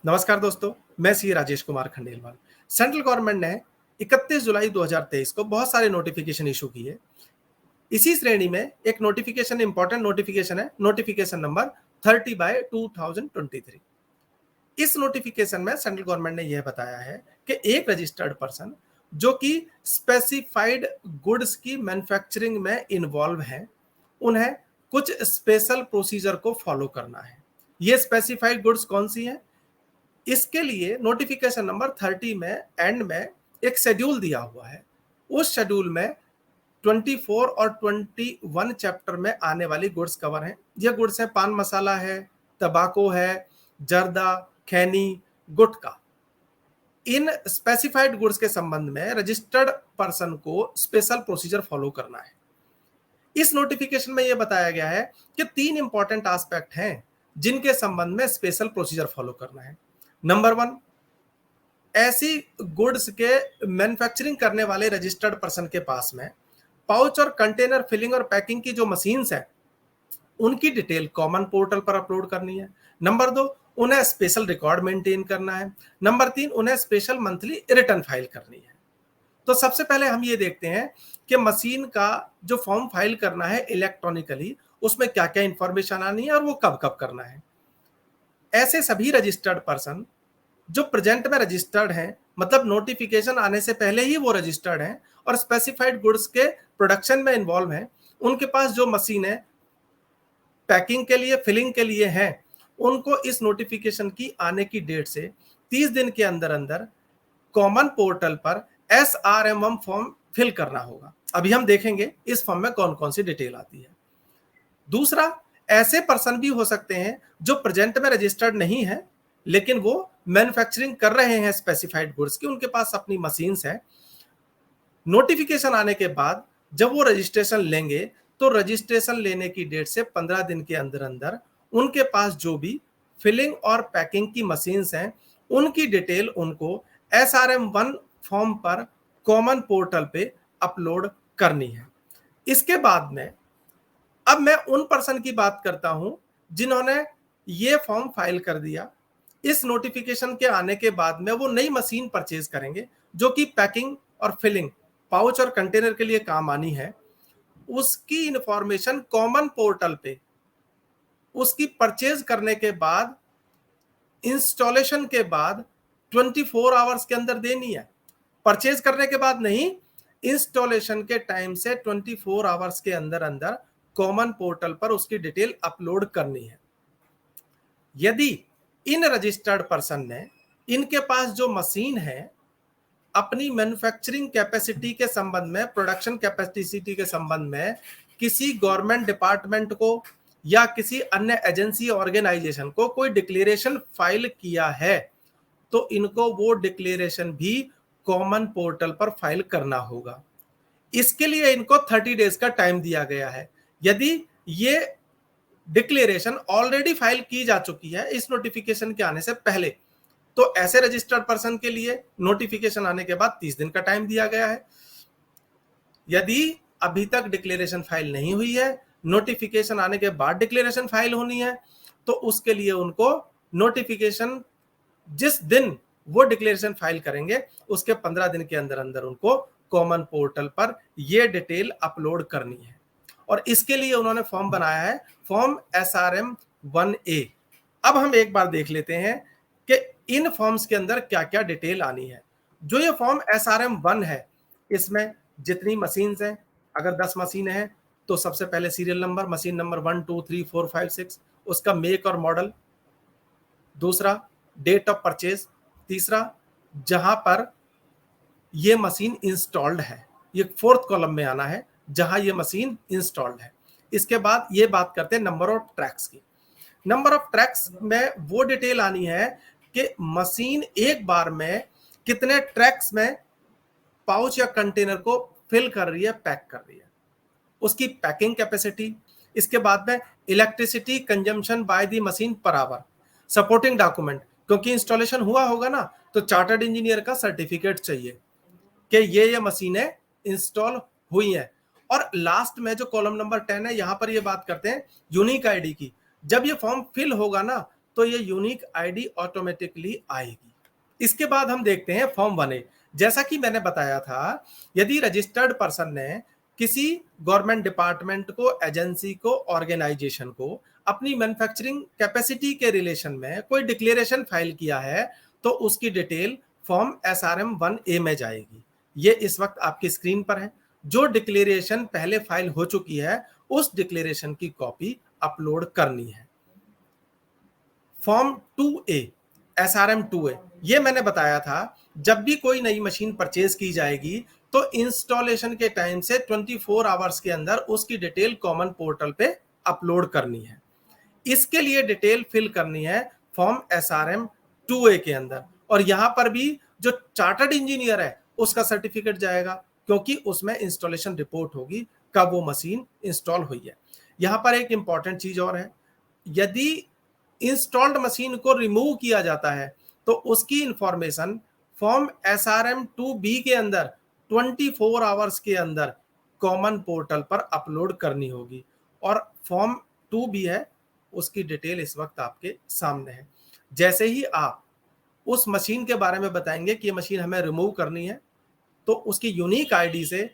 नमस्कार दोस्तों, मैं सी राजेश कुमार खंडेलवाल। सेंट्रल गवर्नमेंट ने 31 जुलाई 2023 को बहुत सारे नोटिफिकेशन इशू किए। इसी श्रेणी में एक नोटिफिकेशन इंपॉर्टेंट नोटिफिकेशन है, नोटिफिकेशन नंबर 30/2023। इस नोटिफिकेशन में सेंट्रल गवर्नमेंट ने यह बताया है कि एक रजिस्टर्ड पर्सन जो कि स्पेसिफाइड गुड्स की मैन्युफैक्चरिंग में इन्वॉल्व हैं, उन्हें कुछ स्पेशल प्रोसीजर को फॉलो करना है। ये स्पेसिफाइड गुड्स कौन सी हैं? इसके लिए नोटिफिकेशन नंबर 30 में एंड में एक शेड्यूल दिया हुआ है। उस शेड्यूल में 24 और 21 चैप्टर में आने वाली गुड्स कवर हैं। ये गुड्स है पान मसाला है, तंबाकू है, जर्दा, खैनी, गुटखा। इन स्पेसिफाइड गुड्स के संबंध में रजिस्टर्ड पर्सन को स्पेशल प्रोसीजर फॉलो करना है। इस नोटिफिकेशन में यह बताया गया है कि 3 इंपॉर्टेंट एस्पेक्ट हैं जिनके संबंध में स्पेशल प्रोसीजर फॉलो करना है। नंबर 1, ऐसी गुड्स के मैन्युफैक्चरिंग करने वाले रजिस्टर्ड पर्सन के पास में पाउच और कंटेनर फिलिंग और पैकिंग की जो मशीन्स हैं, उनकी डिटेल कॉमन पोर्टल पर अपलोड करनी है। नंबर 2, उन्हें स्पेशल रिकॉर्ड मेंटेन करना है। नंबर 3, उन्हें स्पेशल मंथली रिटर्न फाइल करनी है। तो सबसे पहले हम ये देखते हैं कि मशीन का जो फॉर्म फाइल करना है इलेक्ट्रॉनिकली, उसमें क्या क्या इंफॉर्मेशन आनी है और वो कब कब करना है। ऐसे सभी रजिस्टर्ड पर्सन जो प्रेजेंट में रजिस्टर्ड हैं, मतलब नोटिफिकेशन आने से पहले ही वो रजिस्टर्ड हैं और स्पेसिफाइड गुड्स के प्रोडक्शन में इन्वॉल्व हैं, उनके पास जो मशीन है पैकिंग के लिए, फिलिंग के लिए हैं, उनको इस नोटिफिकेशन की आने की डेट से 30 दिन के अंदर अंदर कॉमन पोर्टल पर SRM1 फॉर्म फिल करना होगा। अभी हम देखेंगे इस फॉर्म में कौन कौन सी डिटेल आती है। दूसरा, ऐसे पर्सन भी हो सकते हैं जो प्रेजेंट में रजिस्टर्ड नहीं है लेकिन वो मैन्युफैक्चरिंग कर रहे हैं स्पेसिफाइड गुड्स की, उनके पास अपनी मशीन्स हैं। नोटिफिकेशन आने के बाद जब वो रजिस्ट्रेशन लेंगे तो रजिस्ट्रेशन लेने की डेट से 15 दिन के अंदर अंदर उनके पास जो भी फिलिंग और पैकिंग की मशीन्स हैं, उनकी डिटेल उनको SRM1 फॉर्म पर कॉमन पोर्टल पे अपलोड करनी है। इसके बाद में अब मैं उन पर्सन की बात करता हूं जिन्होंने ये फॉर्म फाइल कर दिया। इस नोटिफिकेशन के आने के बाद में वो नई मशीन परचेज करेंगे जो कि पैकिंग और फिलिंग, पाउच और कंटेनर के लिए काम आनी है। उसकी इंफॉर्मेशन कॉमन पोर्टल पे उसकी परचेज करने के बाद, इंस्टॉलेशन के बाद 24 आवर्स के अंदर देनी है। परचेज करने के बाद नहीं, इंस्टॉलेशन के टाइम से 24 आवर्स के अंदर अंदर कॉमन पोर्टल पर उसकी डिटेल अपलोड करनी है। यदि इन रजिस्टर्ड पर्सन ने इनके पास जो मशीन है अपनी मैन्युफैक्चरिंग कैपेसिटी के संबंध में, प्रोडक्शन कैपेसिटी के संबंध में किसी गवर्नमेंट डिपार्टमेंट को या किसी अन्य एजेंसी ऑर्गेनाइजेशन को कोई डिक्लेरेशन फाइल किया है, तो इनको वो डिक्लेरेशन भी कॉमन पोर्टल पर फाइल करना होगा। इसके लिए इनको 30 डेज का टाइम दिया गया है। यदि ये डिक्लेरेशन ऑलरेडी फाइल की जा चुकी है इस नोटिफिकेशन के आने से पहले, तो ऐसे रजिस्टर्ड पर्सन के लिए नोटिफिकेशन आने के बाद 30 दिन का टाइम दिया गया है। यदि अभी तक डिक्लेरेशन फाइल नहीं हुई है, नोटिफिकेशन आने के बाद डिक्लेरेशन फाइल होनी है, तो उसके लिए उनको नोटिफिकेशन जिस दिन वो डिक्लेरेशन फाइल करेंगे उसके 15 दिन के अंदर अंदर उनको कॉमन पोर्टल पर ये डिटेल अपलोड करनी है। और इसके लिए उन्होंने फॉर्म बनाया है, फॉर्म SRM1A। अब हम एक बार देख लेते हैं कि इन फॉर्म्स के अंदर क्या क्या डिटेल आनी है। जो ये फॉर्म SRM1 है, इसमें जितनी मशीन्स हैं, अगर 10 मशीन हैं तो सबसे पहले सीरियल नंबर, मशीन नंबर 1 2 3 4 5 6, उसका मेक और मॉडल। दूसरा, डेट ऑफ परचेज। तीसरा, जहां पर ये मशीन इंस्टॉल्ड है, ये 4th कॉलम में आना है जहां ये मशीन इंस्टॉल्ड है। इसके बाद ये बात करते हैं नंबर ऑफ ट्रैक्स की। नंबर ऑफ ट्रैक्स में वो डिटेल आनी है कि मशीन एक बार में कितने ट्रैक्स में पाउच या कंटेनर को फिल कर रही है, पैक कर रही है, उसकी पैकिंग कैपेसिटी। इसके बाद में electricity consumption by the machine per hour. Supporting document, क्योंकि इंस्टॉलेशन हुआ होगा ना, तो चार्टर्ड इंजीनियर का सर्टिफिकेट चाहिए कि ये मशीनें इंस्टॉल हुई हैं। और लास्ट में जो कॉलम नंबर 10 है, यहां पर ये बात करते हैं यूनिक आईडी की। जब ये फॉर्म फिल होगा ना, तो ये यूनिक आईडी ऑटोमेटिकली आएगी। इसके बाद हम देखते हैं फॉर्म 1A। जैसा कि मैंने बताया था, यदि रजिस्टर्ड पर्सन ने किसी गवर्नमेंट डिपार्टमेंट को, एजेंसी को, ऑर्गेनाइजेशन को अपनी मैन्युफैक्चरिंग कैपेसिटी के रिलेशन में कोई डिक्लेरेशन फाइल किया है, तो उसकी डिटेल फॉर्म SRM 1A में जाएगी। ये इस वक्त आपकी स्क्रीन पर है। जो डिक्लेरेशन पहले फाइल हो चुकी है, उस डिक्लेरेशन की कॉपी अपलोड करनी है। फॉर्म 2A, SRM 2A, ये मैंने बताया था, जब भी कोई नई मशीन परचेज की जाएगी तो इंस्टॉलेशन के टाइम से 24 आवर्स के अंदर उसकी डिटेल कॉमन पोर्टल पे अपलोड करनी है। इसके लिए डिटेल फिल करनी है फॉर्म SRM 2A के अंदर, और यहां पर भी जो चार्टर्ड इंजीनियर है उसका सर्टिफिकेट जाएगा, क्योंकि उसमें इंस्टॉलेशन रिपोर्ट होगी कब वो मशीन इंस्टॉल हुई है। यहां पर एक इंपॉर्टेंट चीज और है, यदि इंस्टॉल्ड मशीन को रिमूव किया जाता है तो उसकी इंफॉर्मेशन फॉर्म SRM 2B के अंदर 24 आवर्स के अंदर कॉमन पोर्टल पर अपलोड करनी होगी। और फॉर्म 2B है, उसकी डिटेल इस वक्त आपके सामने है। जैसे ही आप उस मशीन के बारे में बताएंगे कि ये मशीन हमें रिमूव करनी है, तो उसकी यूनिक आईडी से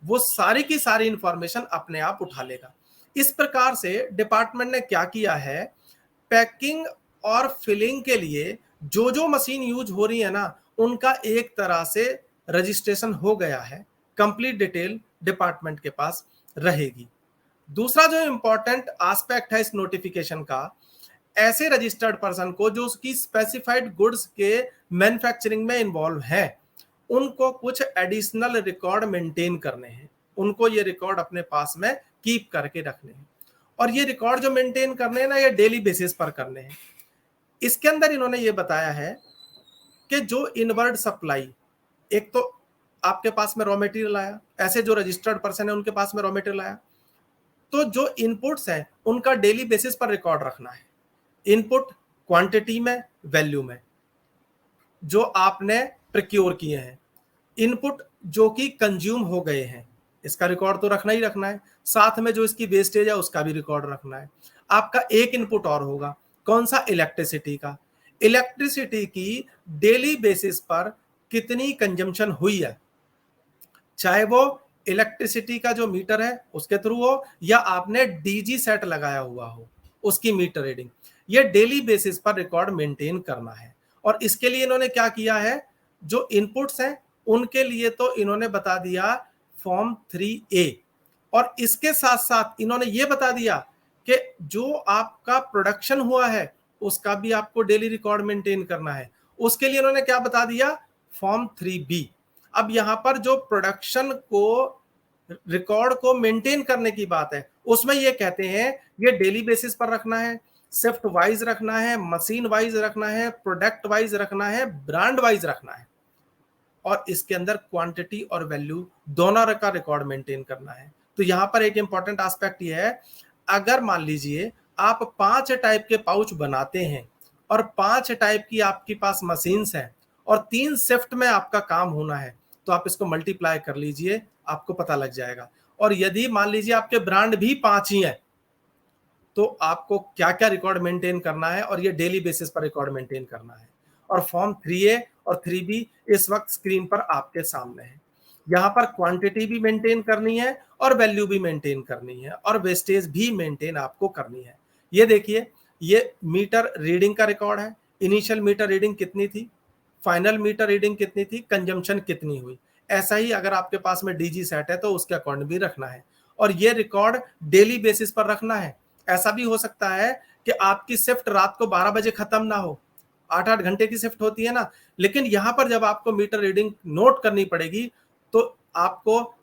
वो सारी की सारी इंफॉर्मेशन अपने आप उठा लेगा। इस प्रकार से डिपार्टमेंट ने क्या किया है, पैकिंग और फिलिंग के लिए जो जो मशीन यूज हो रही है ना, उनका एक तरह से रजिस्ट्रेशन हो गया है। कंप्लीट डिटेल डिपार्टमेंट के पास रहेगी। दूसरा जो इंपॉर्टेंट एस्पेक्ट है इस नोटिफिकेशन का, ऐसे रजिस्टर्ड पर्सन को जो उसकी स्पेसिफाइड गुड्स के मैन्युफैक्चरिंग में इन्वॉल्व है, उनको कुछ एडिशनल रिकॉर्ड मेंटेन करने हैं। उनको ये रिकॉर्ड अपने पास में कीप करके रखने हैं, और ये रिकॉर्ड जो मेंटेन करने हैं ना, ये डेली बेसिस पर करने हैं। इसके अंदर इन्होंने ये बताया है कि जो इनवर्ड सप्लाई, एक तो आपके पास में रॉ मटेरियल आया, ऐसे जो रजिस्टर्ड पर्सन है उनके पास में रॉ मटेरियल आया, तो जो इनपुट्स हैं उनका डेली बेसिस पर रिकॉर्ड रखना है। इनपुट क्वांटिटी में, वैल्यू में, जो आपने प्रोक्योर किए हैं, इनपुट जो कि कंज्यूम हो गए हैं, इसका रिकॉर्ड तो रखना ही रखना है। साथ में जो इसकी वेस्टेज है उसका भी रिकॉर्ड रखना है। आपका एक इनपुट और होगा, कौन सा? इलेक्ट्रिसिटी का। इलेक्ट्रिसिटी की डेली बेसिस पर कितनी कंजम्पशन हुई है, चाहे वो इलेक्ट्रिसिटी का जो मीटर है उसके थ्रू हो, या आपने डीजी सेट लगाया हुआ हो, उसकी मीटर रीडिंग, ये डेली बेसिस पर रिकॉर्ड मेंटेन करना है। और इसके लिए इन्होंने क्या किया है, जो इनपुट्स हैं उनके लिए तो इन्होंने बता दिया फॉर्म 3A, और इसके साथ साथ इन्होंने ये बता दिया कि जो आपका प्रोडक्शन हुआ है उसका भी आपको डेली रिकॉर्ड मेंटेन करना है। उसके लिए इन्होंने क्या बता दिया, फॉर्म 3B। अब यहां पर जो प्रोडक्शन को, रिकॉर्ड को मेंटेन करने की बात है, उसमें ये कहते हैं ये डेली बेसिस पर रखना है, शिफ्ट वाइज रखना है, मशीन वाइज रखना है, प्रोडक्ट वाइज रखना है, ब्रांड वाइज रखना है, और इसके अंदर क्वांटिटी और वैल्यू दोनों का रिकॉर्ड मेंटेन करना है। तो यहां पर एक इंपॉर्टेंट एस्पेक्ट ये है, अगर मान लीजिए आप 5 टाइप के पाउच बनाते हैं और 5 टाइप की आपके पास मशीन्स हैं और 3 शिफ्ट में आपका काम होना है, तो आप इसको मल्टीप्लाई कर लीजिए, आपको पता लग जाएगा। और यदि मान लीजिए आपके ब्रांड भी 5 ही हैं, तो आपको क्या क्या रिकॉर्ड मेंटेन करना है, और ये डेली बेसिस पर रिकॉर्ड मेंटेन करना है। और फॉर्म 3A और 3B इस वक्त स्क्रीन पर आपके सामने है। यहाँ पर क्वांटिटी भी मेंटेन करनी है और वैल्यू भी मेंटेन करनी है, और वेस्टेज भी मेंटेन आपको करनी है। ये देखिए, ये मीटर रीडिंग का रिकॉर्ड है। इनिशियल मीटर रीडिंग कितनी थी, फाइनल मीटर रीडिंग कितनी थी, कंजम्पशन कितनी हुई। ऐसा ही अगर आपके पास में डीजी सेट है तो उसके अकॉर्डिंग भी रखना है, और ये रिकॉर्ड डेली बेसिस पर रखना है। ऐसा भी हो सकता है कि आपकी शिफ्ट रात को 12 बजे खत्म ना हो, 8-8 घंटे की शिफ्ट होती है ना, लेकिन यहां पर जब आपको मीटर रीडिंग नोट करनी पड़ेगी, तो आपको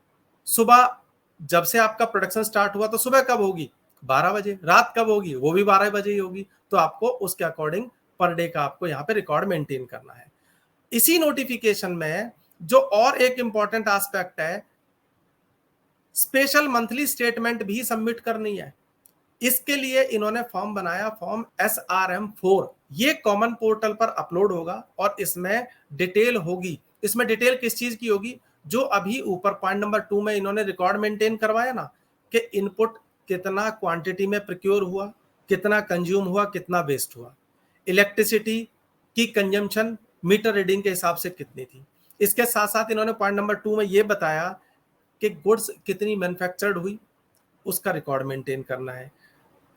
सुबह, जब से आपका प्रोडक्शन स्टार्ट हुआ तो सुबह कब होगी, 12 बजे, रात कब होगी, वो भी 12 बजे ही होगी। तो आपको उसके अकॉर्डिंग पर डे का आपको यहाँ पे रिकॉर्ड मेंटेन करना है। इसी नोटिफिकेशन में जो और एक इंपॉर्टेंट एस्पेक्ट है, स्पेशल मंथली स्टेटमेंट भी सबमिट करनी है। इसके लिए इन्होंने फॉर्म बनाया, फॉर्म SRM 4। ये कॉमन पोर्टल पर अपलोड होगा, और इसमें डिटेल होगी। इसमें डिटेल किस चीज की होगी, जो अभी ऊपर पॉइंट नंबर 2 में इन्होंने रिकॉर्ड मेंटेन करवाया ना, कि इनपुट कितना क्वांटिटी में प्रोक्योर हुआ, कितना कंज्यूम हुआ, कितना वेस्ट हुआ, इलेक्ट्रिसिटी की कंजम्पशन मीटर रीडिंग के हिसाब से कितनी थी। इसके साथ साथ इन्होंने पॉइंट नंबर 2 में ये बताया कि गुड्स कितनी मैन्युफैक्चर्ड हुई, उसका रिकॉर्ड मेंटेन करना है,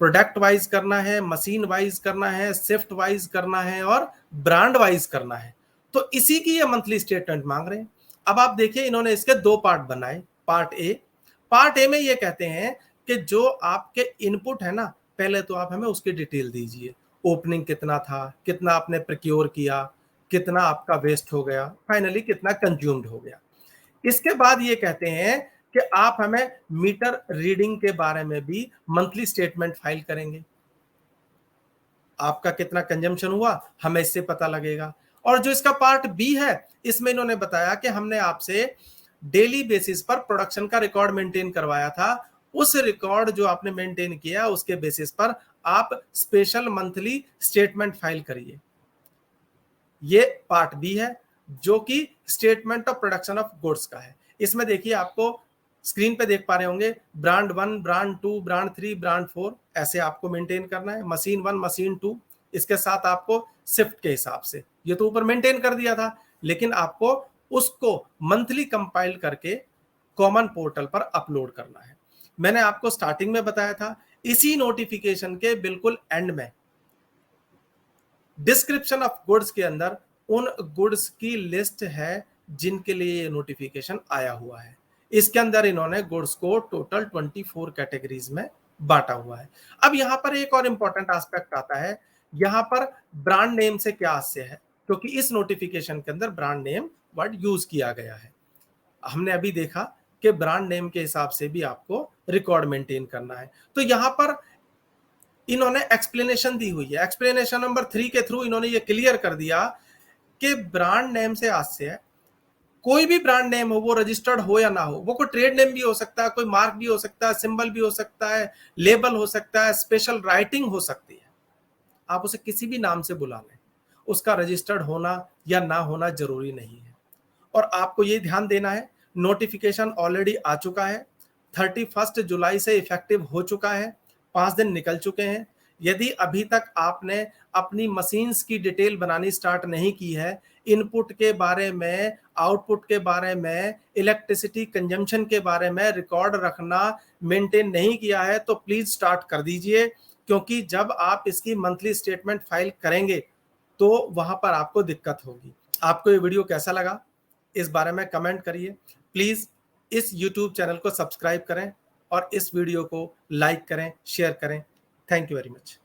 प्रोडक्ट वाइज करना है, मशीन वाइज करना है, शिफ्ट वाइज करना है और ब्रांड वाइज करना है। तो इसी की ये मंथली स्टेटमेंट मांग रहे हैं। अब आप देखिए इन्होंने इसके 2 पार्ट बनाए। पार्ट ए में ये कहते हैं कि जो आपके इनपुट है ना, पहले तो आप हमें उसकी डिटेल दीजिए, ओपनिंग कितना था, कितना आपने प्रोक्योर किया, कितना आपका वेस्ट हो गया, फाइनली कितना कंज्यूम्ड हो गया। इसके बाद ये कहते हैं कि आप हमें मीटर रीडिंग के बारे में भी मंथली स्टेटमेंट फाइल करेंगे, आपका कितना कंजम्पशन हुआ हमें इससे पता लगेगा। और जो इसका पार्ट बी है, इसमें इन्होंने बताया कि हमने आपसे डेली बेसिस पर प्रोडक्शन का रिकॉर्ड मेंटेन करवाया था, उस रिकॉर्ड जो आपने मेंटेन किया उसके बेसिस पर आप स्पेशल मंथली स्टेटमेंट फाइल करिए। ये पार्ट बी है जो कि statement of production of goods का है। इसमें देखिए आपको स्क्रीन पे देख पा रहे होंगे, ब्रांड 1, ब्रांड 2, ब्रांड 3, ब्रांड 4 ऐसे आपको मेंटेन करना है। मशीन 1, मशीन 2, इसके साथ आपको शिफ्ट के हिसाब से, ये तो ऊपर मेंटेन कर दिया था, लेकिन आपको उसको मंथली कंपाइल करके कॉमन पोर्टल पर अपलोड करना है। मैंने आपको स्टार्टिंग में बताया था, इसी नोटिफिकेशन के बिल्कुल एंड में डिस्क्रिप्शन ऑफ गुड्स के अंदर उन गुड्स की लिस्ट है जिनके लिए ये नोटिफिकेशन आया हुआ है। इसके अंदर इन्होंने गुड्स को टोटल 24 कैटेगरीज में बांटा हुआ है। अब यहाँ पर एक और इंपॉर्टेंट एस्पेक्ट आता है, यहाँ पर ब्रांड नेम से क्या आशय है, क्योंकि इस नोटिफिकेशन के अंदर ब्रांड नेम वर्ड यूज किया गया है। हमने अभी देखा कि ब्रांड नेम के हिसाब से भी आपको रिकॉर्ड मेंटेन करना है। तो यहाँ पर इन्होंने एक्सप्लेनेशन दी हुई है। एक्सप्लेनेशन नंबर 3 के थ्रू इन्होंने ये क्लियर कर दिया कि ब्रांड नेम से आशय है कोई भी ब्रांड नेम हो, वो रजिस्टर्ड हो या ना हो, वो कोई ट्रेड नेम भी हो सकता है, कोई मार्क भी हो सकता है, सिंबल भी हो सकता है, लेबल हो सकता है, स्पेशल राइटिंग हो सकती है, आप उसे किसी भी नाम से बुला लें, उसका रजिस्टर्ड होना या ना होना जरूरी नहीं है। और आपको ये ध्यान देना है, नोटिफिकेशन ऑलरेडी आ चुका है, 31 जुलाई से इफेक्टिव हो चुका है, 5 दिन निकल चुके हैं। यदि अभी तक आपने अपनी मशीन्स की डिटेल बनानी स्टार्ट नहीं की है, इनपुट के बारे में, आउटपुट के बारे में, इलेक्ट्रिसिटी कंजम्पशन के बारे में रिकॉर्ड रखना मेंटेन नहीं किया है, तो प्लीज स्टार्ट कर दीजिए, क्योंकि जब आप इसकी मंथली स्टेटमेंट फाइल करेंगे तो वहां पर आपको दिक्कत होगी। आपको ये वीडियो कैसा लगा इस बारे में कमेंट करिए। प्लीज इस यूट्यूब चैनल को सब्सक्राइब करें और इस वीडियो को लाइक करें, शेयर करें। Thank you very much.